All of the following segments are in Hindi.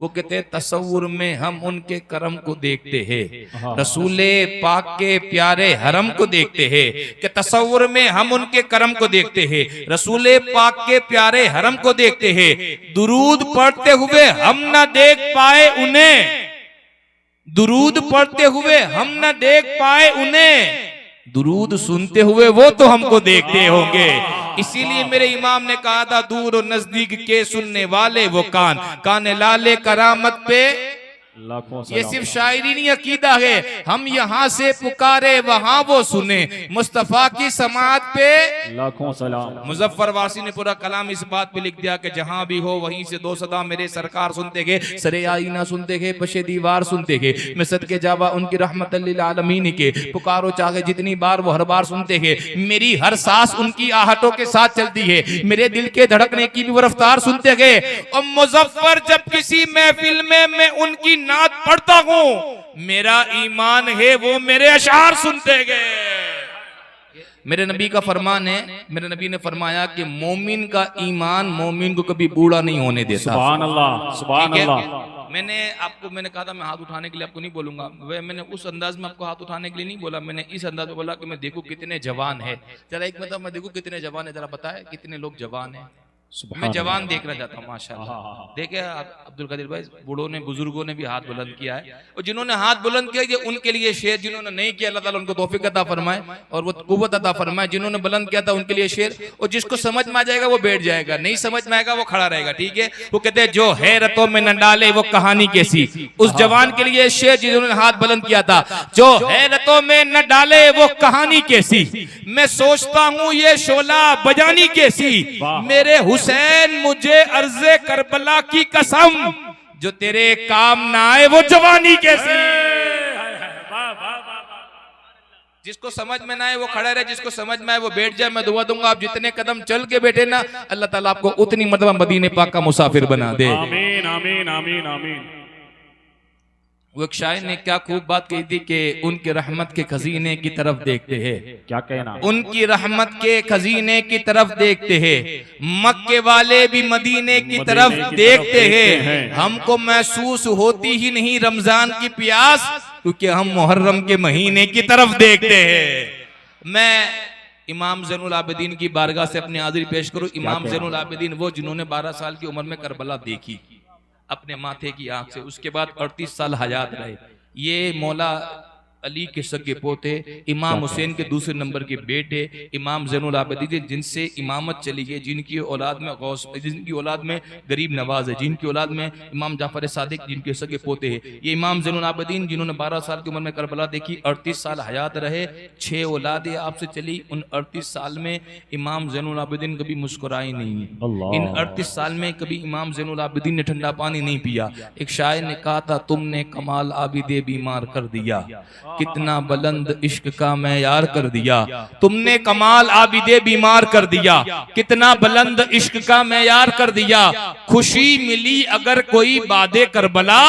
वो कहते हैं तसव्वुर में हम उनके करम को देखते हैं, रसूले पाक के प्यारे हरम को देखते हैं। कि तसव्वुर में हम उनके करम को देखते हैं, रसूले पाक के प्यारे हरम को देखते हैं। दुरूद पढ़ते हुए हम न देख पाए उन्हें, दुरूद पढ़ते हुए हम न देख पाए उन्हें, दुरूद सुनते हुए वो तो हमको देखते होंगे। इसीलिए मेरे इमाम ने कहा था, दूर और नजदीक के सुनने वाले वो कान, कान लाले करामत पे लाखों सलाम। ये सिर्फ शायरी नहीं, अकीदा है। हम यहाँ से पुकारे वहाँ वो सुने, मुस्तफा की समात पे लाखों सलाम। मुजफ्फर वासी ने पूरा कलाम इस बात पे लिख दिया कि जहां भी हो वहीं से दो सदा मेरे सरकार सुनते गए, सरे आईना सुनते गए, पशे दीवार सुनते गए। मैं सदके जावा उनकी रहमत लिल आलमीन के, पुकारो चाहे जितनी बार वो हर बार सुनते गए। मेरी हर सांस उनकी आहटों के साथ चलती है, मेरे दिल के धड़कने की भी वो रफ्तार सुनते गए। और मुजफ्फर जब किसी महफिल में मैं उनकी नात पढ़ता हूं, मेरा ईमान है वो मेरे अशार सुनते गए। मेरे नबी का फरमान है, मेरे नबी ने फरमाया कि मोमिन का ईमान मोमिन को कभी बूढ़ा नहीं होने देता। सुभान अल्लाह, सुभान अल्लाह। मैंने कहा था मैं हाथ उठाने के लिए आपको नहीं बोलूंगा, वह मैंने उस अंदाज में आपको हाथ उठाने के लिए नहीं बोला, मैंने इस अंदाज में बोला कि मैं देखूं कितने जवान है। जरा एक मतलब मैं देखूं कितने जवान है, जरा बताए कितने लोग जवान है। मैं जवान देखना चाहता हूँ माशाल्लाह। देखे अब्दुल कदीर भाई, बूढ़ों ने बुजुर्गों ने भी हाथ बुलंद किया है, और जिन्होंने हाथ बुलंद किया ये उनके लिए शेर, जिन्होंने नहीं किया अल्लाह ताला उनको तौफीक अता फरमाए और वो कुव्वत अता फरमाए। जिन्होंने बुलंद किया था उनके लिए शेर, और जिसको समझ में आ जाएगा वो बैठ जाएगा, नहीं समझ में आएगा वो खड़ा रहेगा। ठीक है, वो कहते हैं जो हैरतों में न डाले वो कहानी कैसी, उस जवान के लिए शेर जिन्होंने हाथ बुलंद किया था। जो हैरतों में न डाले वो कहानी कैसी, मैं सोचता हूँ ये शोला बजानी कैसी, मेरे हुसैन मुझे अर्ज़े करबला की कसम, जो तेरे काम ना आए वो जवानी कैसी। जिसको समझ में ना आए वो खड़ा रहे, जिसको समझ में आए वो बैठ जाए। मैं दुआ दूंगा आप जितने कदम चल के बैठे ना, अल्लाह ताला आपको उतनी मर्तबा मदीने पाक का मुसाफिर बना दे। आमीन आमीन आमीन आमीन। वो एक शायर ने क्या खूब बात कही थी कि उनके रहमत के खजीने की तरफ देखते हैं। क्या कहना, उनकी रहमत के खजीने की तरफ देखते हैं, मक्के वाले भी मदीने की तरफ देखते हैं। हमको महसूस होती ही नहीं रमजान की प्यास, क्योंकि हम मुहर्रम के महीने की तरफ देखते हैं। मैं इमाम ज़ैनुल आबिदीन की बारगाह से अपनी हाजिरी पेश करूं। इमाम ज़ैनुल आबिदीन वो जिन्होंने 12 साल की उम्र में करबला देखी अपने माथे की आंख से, उसके बाद 38 साल हयात रहे। ये मौला अली के सगे पोते, इमाम हुसैन के दूसरे नंबर के बेटे, इमाम ज़ैनुल आबिदीन, जिनसे इमामत चली गई, जिनकी औलाद में गौस, जिनकी औलाद में गरीब नवाज है, जिनकी औलाद में इमाम जाफर सादिक, जिनके सगे पोते हैं। ये इमाम ज़ैनुल आबिदीन जिन्होंने 12 साल की उम्र में करबला देखी, 38 साल हयात रहे, 6 औलादें आपसे चली। उन 38 साल में इमाम ज़ैनुल आबिदीन कभी मुस्कुराई नहीं है। इन 38 साल में कभी इमाम ज़ैनुल आबिदीन ने ठंडा पानी नहीं पिया। एक शायर ने कहा था, तुमने कमाल आबिदे बीमार कर दिया, कितना बुलंद इश्क का मैयार कर दिया। तुमने कमाल आबिदे बीमार कर दिया, कितना बुलंद इश्क का मैयार कर दिया। खुशी मिली अगर कोई बादे करबला,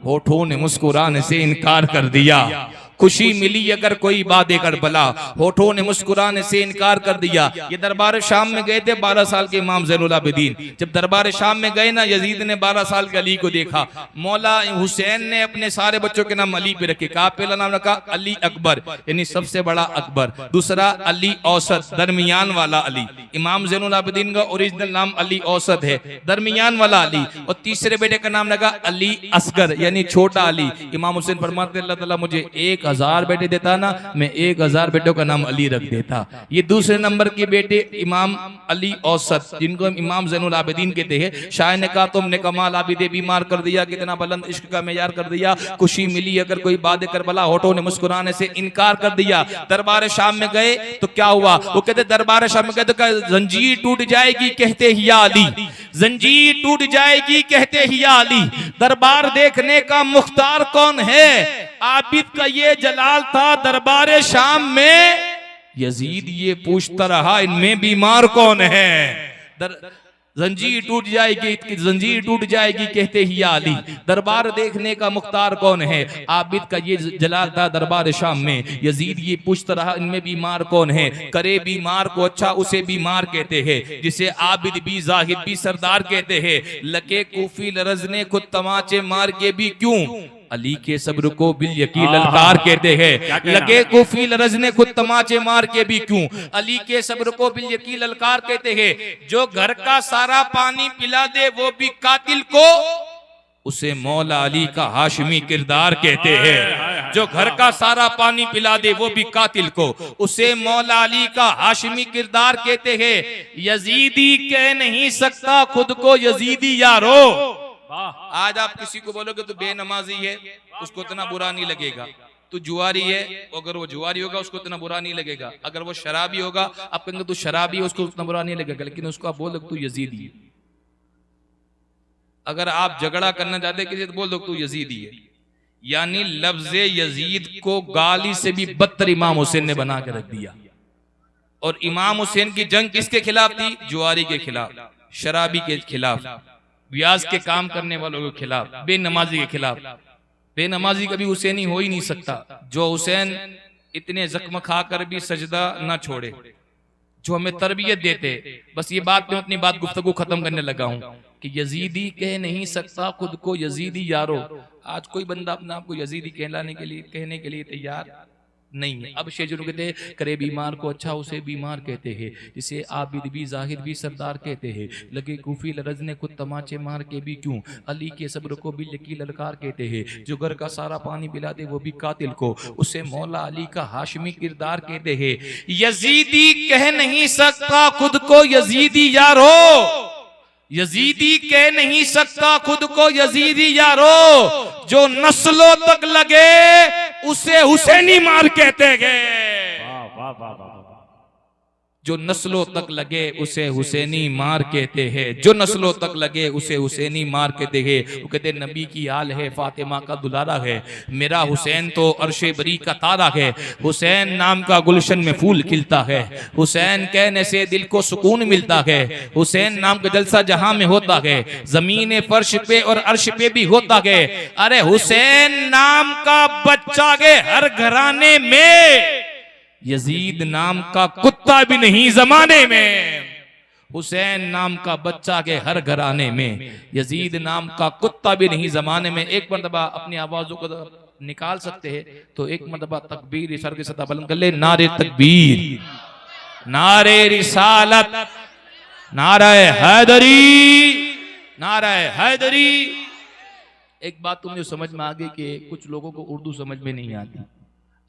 होठों ने मुस्कुराने से इनकार कर दिया। खुशी मिली अगर कोई बादे करबला, होठों ने मुस्कुराने से इनकार कर दिया। ये दरबार शाम में गए थे 12 साल के इमाम ज़ैनुल आबिदीन। जब दरबार शाम में गए ना, यजीद ने 12 साल के अली को देखा। मौला हुसैन ने अपने सारे बच्चों के नाम अली पे रखे। कहा पहला नाम रखा अली अकबर, यानी सबसे बड़ा अकबर। दूसरा अली औसत, दरमियान वाला अली। इमाम ज़ैनुल आबिदीन का ओरिजिनल नाम अली औसत है, दरमियान वाला अली। और तीसरे बेटे का नाम रखा अली असगर, यानी छोटा अली। इमाम हुसैन फरमाते अल्लाह ताला मुझे 1000 बेटे देता ना, मैं 1000 बेटों का नाम अली रख देता। ये दूसरे नंबर के बेटे इमाम अली औसत, जिनको इमाम ज़ैनुल आबिदीन कहते हैं। शायर ने कहा, तुमने कमाल आबिदे बीमार कर दिया, कितना बुलंद इश्क का मेयार कर दिया। खुशी मिली अगर कोई बादे करबला, होठों ने मुस्कुराने से इनकार कर दिया। दरबार शाम में गए तो क्या हुआ? वो कहते दरबार शाम में गए तो जंजीर टूट जाएगी कहते ही या अली, जंजीर टूट जाएगी कहते ही या अली। दरबार देखने का मुख्तार कौन है? आबिद का ये जलाल था दरबार शाम में। यजीद ये पूछता रहा इनमें बीमार कौन है? जंजीर टूट जाएगी, जंजीर टूट जाएगी कहते ही या अली। दरबार देखने का मुख्तार कौन है? आबिद का ये जलाल था दरबार शाम में। यजीद ये पूछता रहा इनमें बीमार कौन है? करे बीमार को अच्छा उसे बीमार कहते हैं, जिसे आबिद भी जाहिद भी सरदार कहते हैं। लके कूफी लरज ने खुद तमाचे मार के भी क्यों? अली के सब्र को बिल यकीन ललकार कहते हैं। लगे कूफी लरज ने खुद तमाचे मार के भी क्यों? अली के सब्र को बिल यकीन ललकार कहते हैं। जो घर का सारा पानी पिला दे वो भी कातिल को, उसे मौला अली का हाशमी किरदार कहते हैं। जो घर का सारा पानी पिला दे वो भी कातिल को, उसे मौला अली का हाशमी किरदार कहते हैं। यजीदी कह नहीं सकता खुद को यजीदी यारो। आज आप किसी को बोलोगे तो बेनमाजी है, उसको इतना बुरा नहीं लगेगा। तो जुआरी है, अगर वो जुआरी होगा उसको इतना बुरा नहीं लगेगा। अगर वो शराबी होगा आप कहेंगे तो शराबी है, उसको उतना बुरा नहीं लगेगा। लेकिन उसको आप बोल दो तू यजीदी है। अगर आप झगड़ा करना चाहते किसी तो बोल दो तू यजीदी है। यानी लफ्ज यजीद को गाली से भी बदतर इमाम हुसैन ने बना के रख दिया। और इमाम हुसैन की जंग किसके खिलाफ थी? जुआरी के खिलाफ, शराबी के खिलाफ, व्याज के काम करने वालों के खिलाफ, बेनमाजी के खिलाफ। बेनमाजी कभी हुसैनी हो ही नहीं सकता। जो हुसैन इतने जख्म खाकर भी सजदा ना छोड़े, जो हमें तरबियत देते। बस ये बात मैं अपनी बात गुफ्तगू खत्म करने लगा हूं कि यजीदी कह नहीं सकता खुद को यजीदी यारो। आज कोई बंदा अपने आप को यजीदी कहने के लिए तैयार नहीं है। अब शेर कहते करे बीमार को अच्छा उसे बीमार कहते हैं, जिसे आबिद भी जाहिद भी सरदार कहते हैं। लगे कूफी लरज ने खुद तमाचे मार के भी क्यों? अली के सब्र को भी यकीन ललकार कहते हैं। जो घर का सारा पानी पिला दे वो भी कातिल को, उसे मौला अली का हाशमी किरदार कहते हैं। यजीदी कह नहीं सकता खुद को यजीदी यारो। यजीदी कह नहीं सकता खुद को यजीदी यारो। जो नस्लों तक लगे उसे हुसैनी मार कहते हैं। जो नस्लों तक लगे उसे हुसैनी मार कहते हैं। जो नस्लों तक लगे उसे हुसैनी मार कहते हैं। वो कहते नबी की आल है, फातिमा का दुलारा है, मेरा हुसैन तो अर्शे बरी का तारा है। हुसैन नाम का गुलशन में फूल खिलता है, हुसैन कहने से दिल को सुकून मिलता है। हुसैन नाम का जलसा जहां में होता है, जमीन फर्श पे और अर्श पे भी होता है। अरे हुसैन नाम का बच्चा के हर घराने में, यजीद नाम का कुत्ता भी नहीं जमाने में। हुसैन नाम का बच्चा के हर घराने में, यजीद नाम का कुत्ता भी नहीं जमाने में। एक मरतबा अपनी आवाजों को निकाल सकते हैं तो एक मरतबा तकबीर सर के सदा बुलंद कर ले। नारे तकबीर, नारे रिसालत, नारे हैदरी, नारे हैदरी। एक बात तो मुझे समझ में आ गई कि कुछ लोगों को उर्दू समझ में नहीं आती।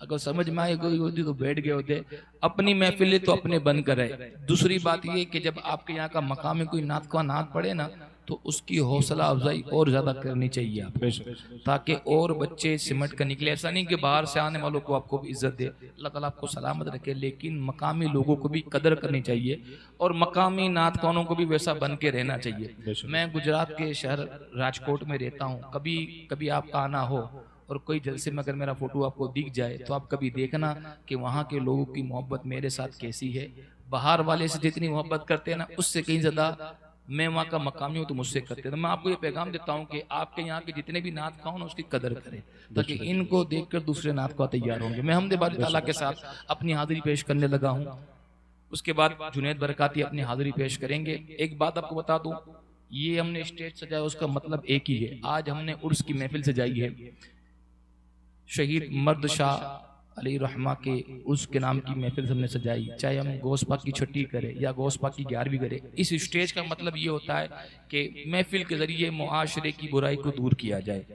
अगर समझ में आई कोई होती तो बैठ गए होते। अपनी महफिलें तो अपने बंद करे। दूसरी बात ये कि जब आपके यहाँ का मकाम में कोई नात का नात पड़े ना तो उसकी हौसला अफजाई और ज्यादा करनी चाहिए आपको, ताकि और बच्चे सिमट कर निकले। ऐसा नहीं कि बाहर से आने वालों को आपको भी इज्जत दे, अल्लाह ताला आपको सलामत रखे, लेकिन मकामी लोगों को भी कदर करनी चाहिए और मकामी नात खानों को भी वैसा बन के रहना चाहिए। मैं गुजरात के शहर राजकोट में रहता हूँ। कभी कभी आपका आना हो और कोई जलसे में अगर मेरा फोटो आपको दिख जाए तो आप कभी देखना कि वहाँ के लोगों की मोहब्बत मेरे साथ कैसी है। बाहर वाले से जितनी मोहब्बत करते हैं ना, उससे कहीं ज्यादा मैं वहाँ का मकामी हूँ तो मुझसे करते हैं। तो मैं आपको ये पैगाम देता हूँ कि आपके यहाँ के जितने भी नात खाओ ना उसकी कदर करें, ताकि इनको देखकर दूसरे नात खा तैयार होंगे। मैं हमदे बारी ताला के साथ अपनी हाजिरी पेश करने लगा हूँ। उसके बाद जुनैद बरकाती अपनी हाजिरी पेश करेंगे। एक बात आपको बता दूं, ये हमने स्टेज सजाया उसका मतलब एक ही है। आज हमने उर्स की महफिल सजाई है। शहीद मर्द शाह अली रहमा के उसके नाम की महफिल हमने सजाई। चाहे हम गौस पाक की छठी करें या गौस पाक की 11वीं करें, इस स्टेज का मतलब ये होता है कि महफिल के जरिए मुआशरे की बुराई को दूर किया जाए।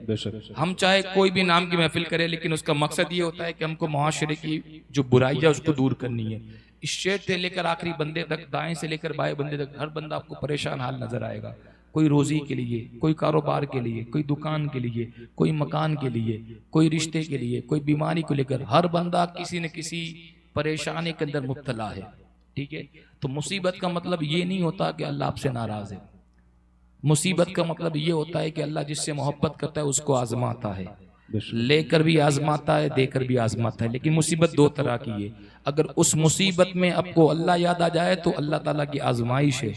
हम चाहे कोई भी नाम की महफिल करें, लेकिन उसका मकसद ये होता है कि हमको मुआशरे की जो बुराई है उसको दूर करनी है। स्टेज से लेकर आखिरी बंदे तक, दाएं से लेकर बाएं बंदे तक, हर बंदा आपको परेशान हाल नजर आएगा। कोई रोजी के लिए, कोई कारोबार के लिए, कोई दुकान के लिए, कोई मकान के लिए, कोई रिश्ते के लिए, कोई बीमारी को लेकर, हर बंदा किसी न किसी परेशानी के अंदर मुब्तला है। ठीक है, तो मुसीबत का मतलब ये नहीं होता कि अल्लाह आपसे नाराज है। मुसीबत का मतलब ये होता है कि अल्लाह जिससे मोहब्बत करता है उसको आजमाता है। लेकर भी आजमाता है, देकर भी आजमाता है। लेकिन मुसीबत दो तरह की है। अगर उस मुसीबत में आपको अल्लाह याद आ जाए तो अल्लाह ताला की आजमाइश है।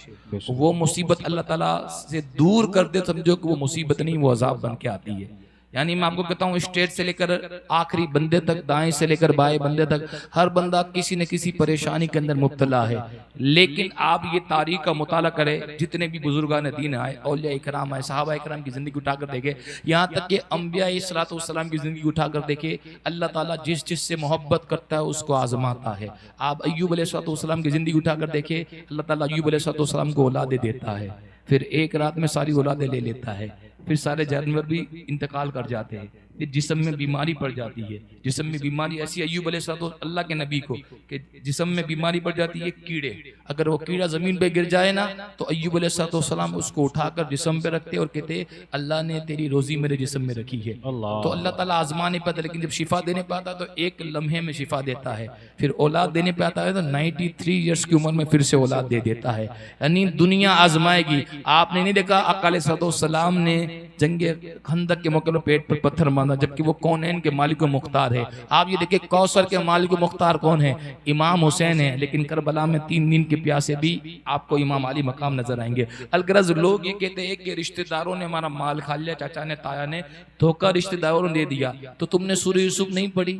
वो मुसीबत अल्लाह ताला से दूर कर दे, समझो कि वो मुसीबत नहीं, वो अजाब बन के आती है। यानी मैं आपको कहता हूँ, स्टेट से लेकर आखिरी बंदे तक, दाएं से लेकर बाएं बंदे तक, हर बंदा किसी न किसी परेशानी के अंदर मुब्तला है। लेकिन आप ये तारीख का मुताला करें, जितने भी बुजुर्गान दीन आए, औलिया इकराम आए, सहाबा इकराम की जिंदगी उठाकर देखे, यहाँ तक कि अम्बिया इस्सलातु वस्सलाम की जिंदगी उठाकर देखे, अल्लाह ताला जिस जिससे मोहब्बत करता है उसको आजमाता है। आप अय्यूब अलैहिस्सलातु वस्सलाम की जिंदगी उठाकर देखे, अल्लाह ताला अय्यूब अलैहिस्सलातु वस्सलाम को औलादे देता है, फिर एक रात में सारी औलादे ले लेता है, फिर सारे जानवर भी इंतकाल कर जाते हैं, फिर जिस्म में बीमारी पड़ जाती है। जिस्म में बीमारी ऐसी, अय्यूब अलैहिस्सलाम अल्लाह के नबी को कि जिस्म में बीमारी पड़ जाती है कीड़े, अगर वो कीड़ा जमीन पे गिर जाए ना तो अय्यूब अलैहिस्सलाम उसको उठाकर जिस्म पे रखते और कहते अल्लाह ने तेरी रोजी मेरे जिस्म में रखी है। तो अल्लाह ताला आजमाने पे आता, लेकिन जब शिफा देने पे आता तो एक लम्हे में शिफा देता है। फिर औलाद देने पे आता है तो 93 ईयर्स की उम्र में फिर से औलाद दे देता है। यानी दुनिया आजमाएगी। आपने नहीं देखा आका अलैहिस्सलाम ने जंगे खंदक के मौके पर पेट पर पत्थर मारा, जबकि वो कौनैन के मालिक व मुख्तार है। आप ये देखिए कौसर के मालिक व मुख्तार कौन है? इमाम हुसैन है। लेकिन करबला में 3 दिन के प्यासे भी आपको इमाम अली मकाम नजर आएंगे। अलगरज लोग ये कहते हैं कि रिश्तेदारों ने हमारा माल खा लिया, चाचा ने ताया ने धोखा रिश्तेदारों ने दे दिया। तो तुमने सूरह यूसुफ नहीं पढ़ी?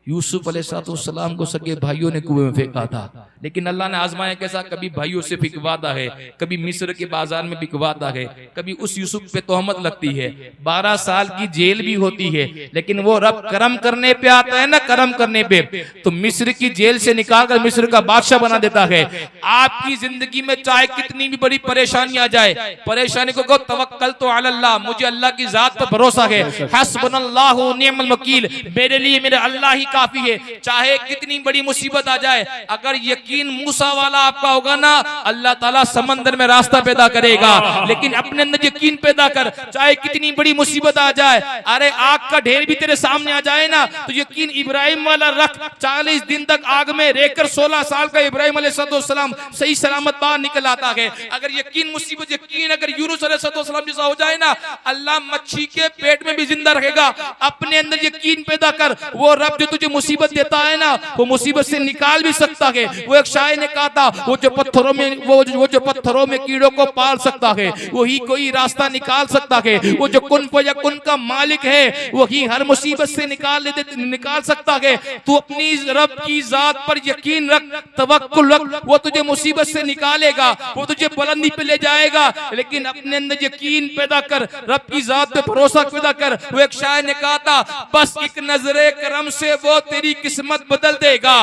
यूसुफ अलैहिस्सलाम को सगे भाइयों ने कुएं में फेंका था, लेकिन अल्लाह ने आजमाया कैसा? कभी भाइयों से बिकवाता है, कभी मिस्र के बाजार में बिकवाता है, कभी उस यूसुफ पे तोहमत लगती है, 12 साल की जेल भी होती है। लेकिन वो रब करम करने पे आता है ना, करम करने पे, तो मिस्र की जेल से निकालकर मिस्र का बादशाह बना देता है। आपकी जिंदगी में चाहे कितनी भी बड़ी परेशानी आ जाए, परेशानी को कहो तवक्कल तो अल्लाह, मुझे अल्लाह की जात पर भरोसा है, हस्बुनल्लाहु निअमल वकील, मेरे लिए मेरे अल्लाह ही काफी है। चाहे कितनी बड़ी मुसीबत आ जाए, अगर यकीन मूसा वाला आपका होगा ना, अल्लाह ताला समंदर में रास्ता पैदा करेगा। लेकिन अपने अंदर यकीन पैदा कर, चाहे कितनी बड़ी मुसीबत आ जाए, अरे आग का ढेर भी तेरे सामने आ जाए ना, तो यकीन इब्राहिम वाला रख। 40 दिन तक आग में रहकर 16 साल का इब्राहिम अलैहिस्सलाम सही सलामत बाहर निकल आता है। अगर यकीन मुसीबत, यकीन अगर यूनुस अलैहिस्सलाम जैसा हो जाए ना, अल्लाह मच्छी के पेट में भी जिंदा रखेगा। अपने अंदर यकीन पैदा कर, वो रब जो तुझे मुसीबत देता है ना, वो मुसीबत से निकाल भी सकता है। वो एक शायर ने कहा था, वो जो पत्थरों में कीड़ों को पाल सकता है, वही कोई रास्ता निकाल सकता है। वो जो कुन फयकुन का मालिक है, वही हर मुसीबत से निकाल सकता है। तू अपनी रब की जात पर यकीन रख, तवक्कुल रख, वो तुझे मुसीबत से निकालेगा, वो तुझे बुलंदी पे ले जाएगा। लेकिन अपने अंदर यकीन पैदा कर, रब की जात पे भरोसा पैदा कर। वो एक शायर ने कहा था, बस एक नजरे करम से वो तेरी किस्मत बदल देगा,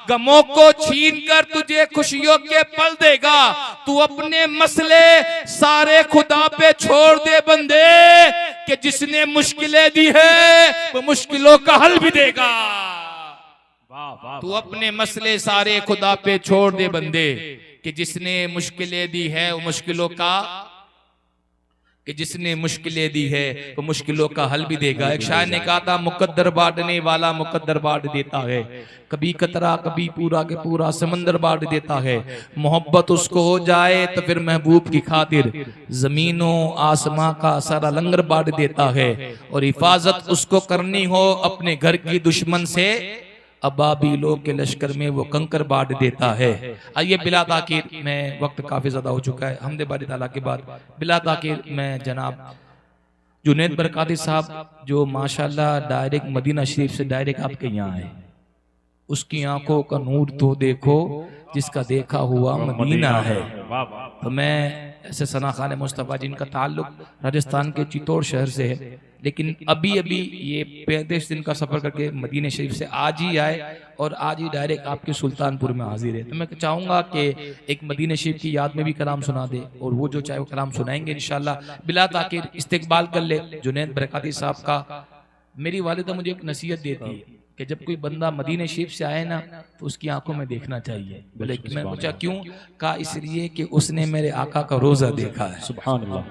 गमों को छीन कर तुझे खुशियों के पल देगा। तू अपने मसले सारे खुदा पे छोड़ दे बंदे, कि जिसने मुश्किलें दी है वो मुश्किलों का हल भी देगा। तू अपने मसले सारे खुदा पे छोड़ दे बंदे, कि जिसने मुश्किलें दी है वो मुश्किलों का, कि जिसने मुश्किलें दी है वो मुश्किलों का हल भी देगा। एक शायर ने कहा था, मुकद्दर बांटने वाला मुकद्दर बांट देता है, कभी कतरा कभी पूरा के पूरा समंदर बांट देता है। मोहब्बत उसको हो जाए तो फिर महबूब की खातिर जमीनों आसमां का सारा लंगर बांट देता है। और हिफाजत उसको करनी हो अपने घर की दुश्मन से, अबाबीलों के लश्कर में वो कंकर बांट देता है। आइए बिला ताकीर, मैं वक्त काफी ज्यादा हो चुका है, हमदे बारी ताला के बाद बिला ताकीर मैं जनाब जुनैद बरकाती साहब, जो माशाल्लाह डायरेक्ट मदीना शरीफ से डायरेक्ट आपके यहाँ आए, उसकी आंखों का नूर तो देखो जिसका देखा हुआ मदीना है। तो मैं ऐसे सना खान मुस्तफ़ा जिनका ताल्लुक राजस्थान के चित्तौड़ शहर से है, लेकिन अभी अभी ये 35 दिन का सफर करके मदीने शरीफ से आज ही आए और आज ही डायरेक्ट आपके सुल्तानपुर में हाजिर है। तो मैं चाहूंगा कि एक मदीने शरीफ की याद में भी कलाम सुना दे, और वो जो चाहे वो कलाम सुनाएंगे इंशाल्लाह। बिला ताकीर इस्तेकबाल कर ले जुनैद बरकाती साहब का। मेरी वालिदा मुझे एक नसीहत देती है कि जब कोई बंदा मदीने शरीफ से आए ना तो उसकी आंखों में देखना चाहिए। बोले मैं पूछा क्यों? कहा इसलिए कि उसने मेरे आका का रोजा देखा है। सुभान अल्लाह।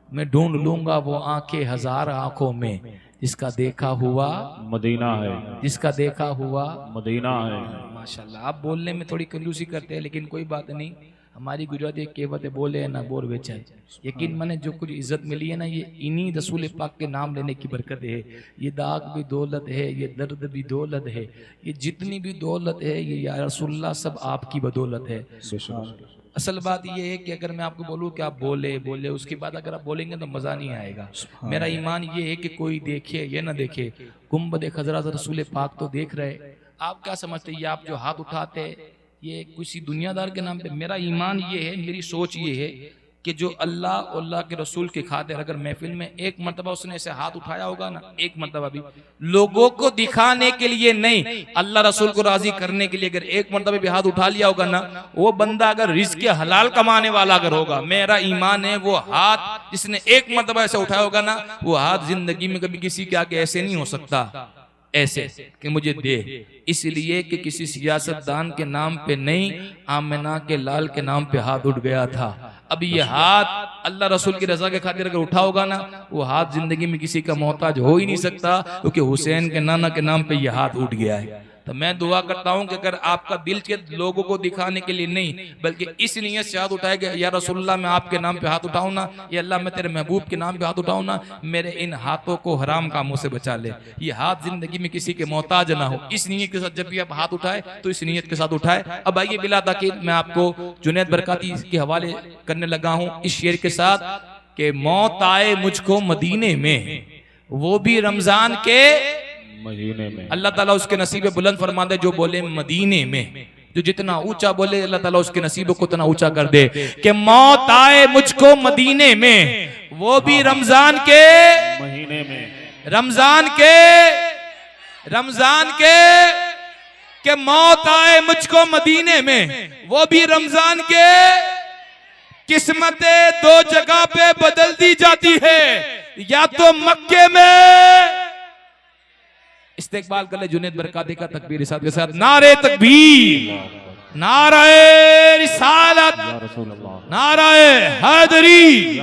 मैं ढूंढ लूंगा वो आंखें 1000 आंखों में, जिसका देखा हुआ मदीना है, जिसका देखा हुआ मदीना है। माशाल्लाह, आप बोलने में थोड़ी कंजूसी करते हैं, लेकिन कोई बात नहीं, हमारी गुजराती एक कहावत है, बोले ना बोर बेचाए। यकीन माने जो कुछ इज्जत मिली है ना, ये इन्हीं रसूल पाक के नाम लेने की बरकत है। ये दाग भी दौलत है, ये दर्द भी दौलत है, ये जितनी भी दौलत है ये या रसूलुल्लाह सब आपकी बदौलत है। असल बात ये है कि अगर मैं आपको बोलूँ कि आप बोले बोले उसके बाद अगर आप बोलेंगे तो मज़ा नहीं आएगा। मेरा ईमान ये है कि कोई देखे ये ना देखे, गुंबद खजरा रसूल पाक तो देख रहे। आप क्या समझते हैं, ये आप जो हाथ उठाते ये किसी दुनियादार के नाम पे? मेरा ईमान ये है, मेरी सोच ये है कि जो अल्लाह और अल्लाह के रसूल के खातिर अगर महफिल में एक मरतबा उसने ऐसे हाथ उठाया होगा ना, एक मरतबा भी, लोगों को दिखाने के लिए नहीं, अल्लाह रसूल को राजी करने के लिए अगर एक मरतबा भी हाथ उठा लिया होगा ना, वो बंदा अगर रिज़्क़ हलाल कमाने वाला अगर होगा, मेरा ईमान है वो हाथ जिसने एक मरतबा ऐसे उठाया होगा ना, वो हाथ जिंदगी में कभी किसी के आगे ऐसे नहीं हो सकता ऐसे कि मुझे दे। इसलिए कि किसी सियासतदान के नाम पे नहीं, आमिना के लाल के नाम पे हाथ उठ गया था। अब ये हाथ अल्लाह रसूल की रजा के खातिर अगर उठा होगा ना, वो हाथ जिंदगी में किसी का मोहताज हो ही नहीं सकता, क्योंकि हुसैन के नाना के नाम पे ये हाथ उठ गया है। तो मैं दुआ करता हूं कि अगर आपका दिल के लोगों को दिखाने के लिए नहीं, बल्कि इस नियत से हाथ उठाए कि या रसूलुल्लाह मैं आपके नाम पे हाथ उठाऊं ना, या अल्लाह मैं तेरे महबूब के नाम पे हाथ उठाऊं ना, मेरे इन हाथों को हराम कामों से बचा ले, ये हाथ जिंदगी में किसी के मोहताज ना हो। इस नियत के साथ जब भी आप हाथ उठाए तो इस नियत के साथ उठाए। अब आइए बिला ताकीद मैं आपको जुनैद बरकाती के हवाले करने लगा हूं इस शेर के साथ कि मौत आए मुझको मदीने में, वो भी रमजान के महीने में। अल्लाह ताला उसके नसीबे बुलंद फरमा दे जो बोले मदीने में। जो जितना ऊंचा बोले अल्लाह ताला उसके नसीबों को उतना ऊंचा कर दे कि मौत आए मुझको मदीने में, वो भी रमजान के महीने में, रमजान के कि मौत आए मुझको मदीने में, वो भी रमजान के। किस्मतें दो जगह पे बदल दी जाती है, या तो मक्के में। इस्तेकबाल कर ले जुनैद बरकाती का तकबीर इसात के साथ, नारे तकबीर, नारे रिसालत, नारे हैदरी,